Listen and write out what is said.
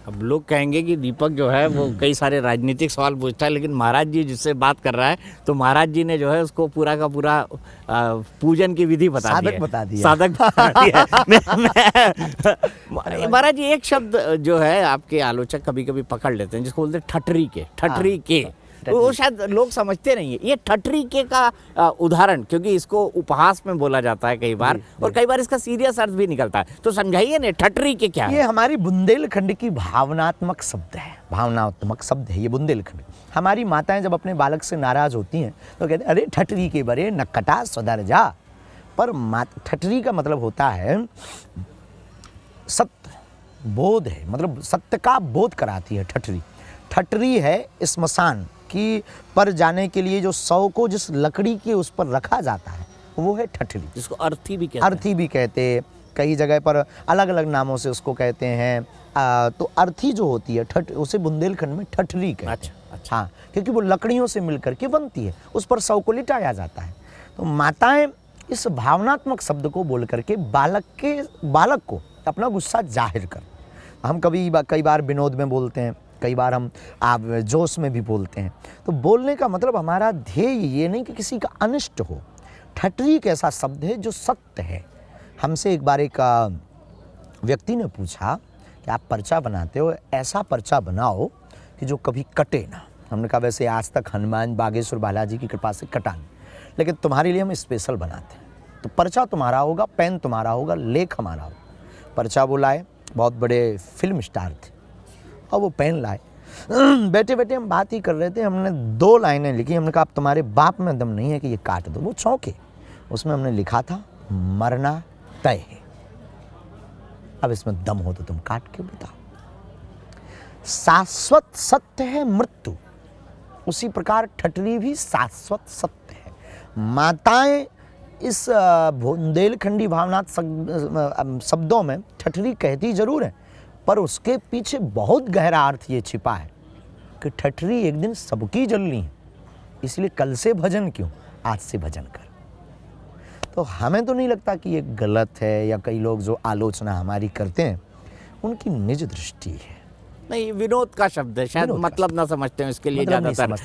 अब लोग कहेंगे कि दीपक जो है वो कई सारे राजनीतिक सवाल पूछता है, लेकिन महाराज जी जिससे बात कर रहा है तो महाराज जी ने जो है उसको पूरा का पूरा पूजन की विधि बता दी है, साधक बता दिया है। महाराज जी एक शब्द जो है आपके आलोचक कभी कभी पकड़ लेते हैं जिसको बोलते हैं ठटरी के, ठटरी के, वो शायद लोग समझते नहीं है ये ठटरी के का उदाहरण, क्योंकि इसको उपहास में बोला जाता है कई बार और कई बार इसका सीरियस अर्थ भी निकलता है, तो समझाइए ना ठटरी के क्या है। ये हमारी बुंदेलखंड की भावनात्मक शब्द है, भावनात्मक शब्द है ये बुंदेलखंड। हमारी माताएं जब अपने बालक से नाराज होती हैं तो कहते हैं अरे ठटरी के बरे नक्कटा सुधर जा। पर ठटरी का मतलब होता है सत्य बोध है, मतलब सत्य का बोध कराती है ठटरी। ठटरी है स्मशान की पर जाने के लिए जो शव को जिस लकड़ी के उस पर रखा जाता है वो है ठटरी, जिसको अर्थी भी कहते हैं। अर्थी भी कहते, कई जगह पर अलग अलग नामों से उसको कहते हैं। तो अर्थी जो होती है उसे बुंदेलखंड में ठटरी कहते हैं। अच्छा। हाँ, क्योंकि वो लकड़ियों से मिलकर के बनती है, उस पर शव को लिटाया जाता है। तो माताएं इस भावनात्मक शब्द को बोल करके बालक को अपना गुस्सा जाहिर कर, हम कई बार विनोद में बोलते हैं, कई बार हम आप जोश में भी बोलते हैं। तो बोलने का मतलब हमारा ध्येय ये नहीं कि किसी का अनिष्ट हो। ठटरी एक ऐसा शब्द है जो सत्य है। हमसे एक बार एक व्यक्ति ने पूछा कि आप पर्चा बनाते हो, ऐसा पर्चा बनाओ कि जो कभी कटे ना। हमने कहा वैसे आज तक हनुमान बागेश्वर बालाजी की कृपा से कटा नहीं, लेकिन तुम्हारे लिए हम स्पेशल बनाते हैं। तो पर्चा तुम्हारा होगा, पेन तुम्हारा होगा, लेख हमारा होगा। पर्चा वो लाए, बहुत बड़े फिल्म स्टार थे, और वो पेन लाए। बैठे बैठे हम बात ही कर रहे थे, हमने 2 लाइनें लिखी। हमने कहा अब तुम्हारे बाप में दम नहीं है कि ये काट दो। वो चौंके। उसमें हमने लिखा था मरना तय है, अब इसमें दम हो तो तुम काट के बताओ। शाश्वत सत्य है मृत्यु, उसी प्रकार ठटरी भी शाश्वत सत्य है। माताएं इस बुंदेलखंडी भावनात् शब्दों में ठटरी कहती जरूर है, पर उसके पीछे बहुत गहरा अर्थ ये छिपा है कि ठटरी एक दिन सबकी जलनी है, इसलिए कल से भजन क्यों, आज से भजन कर। तो हमें तो नहीं लगता कि ये गलत है, या कई लोग जो आलोचना हमारी करते हैं उनकी निज दृष्टि है। नहीं, विनोद का शब्द है, शायद मतलब ना समझते हैं इसके लिए मतलब ज्यादातर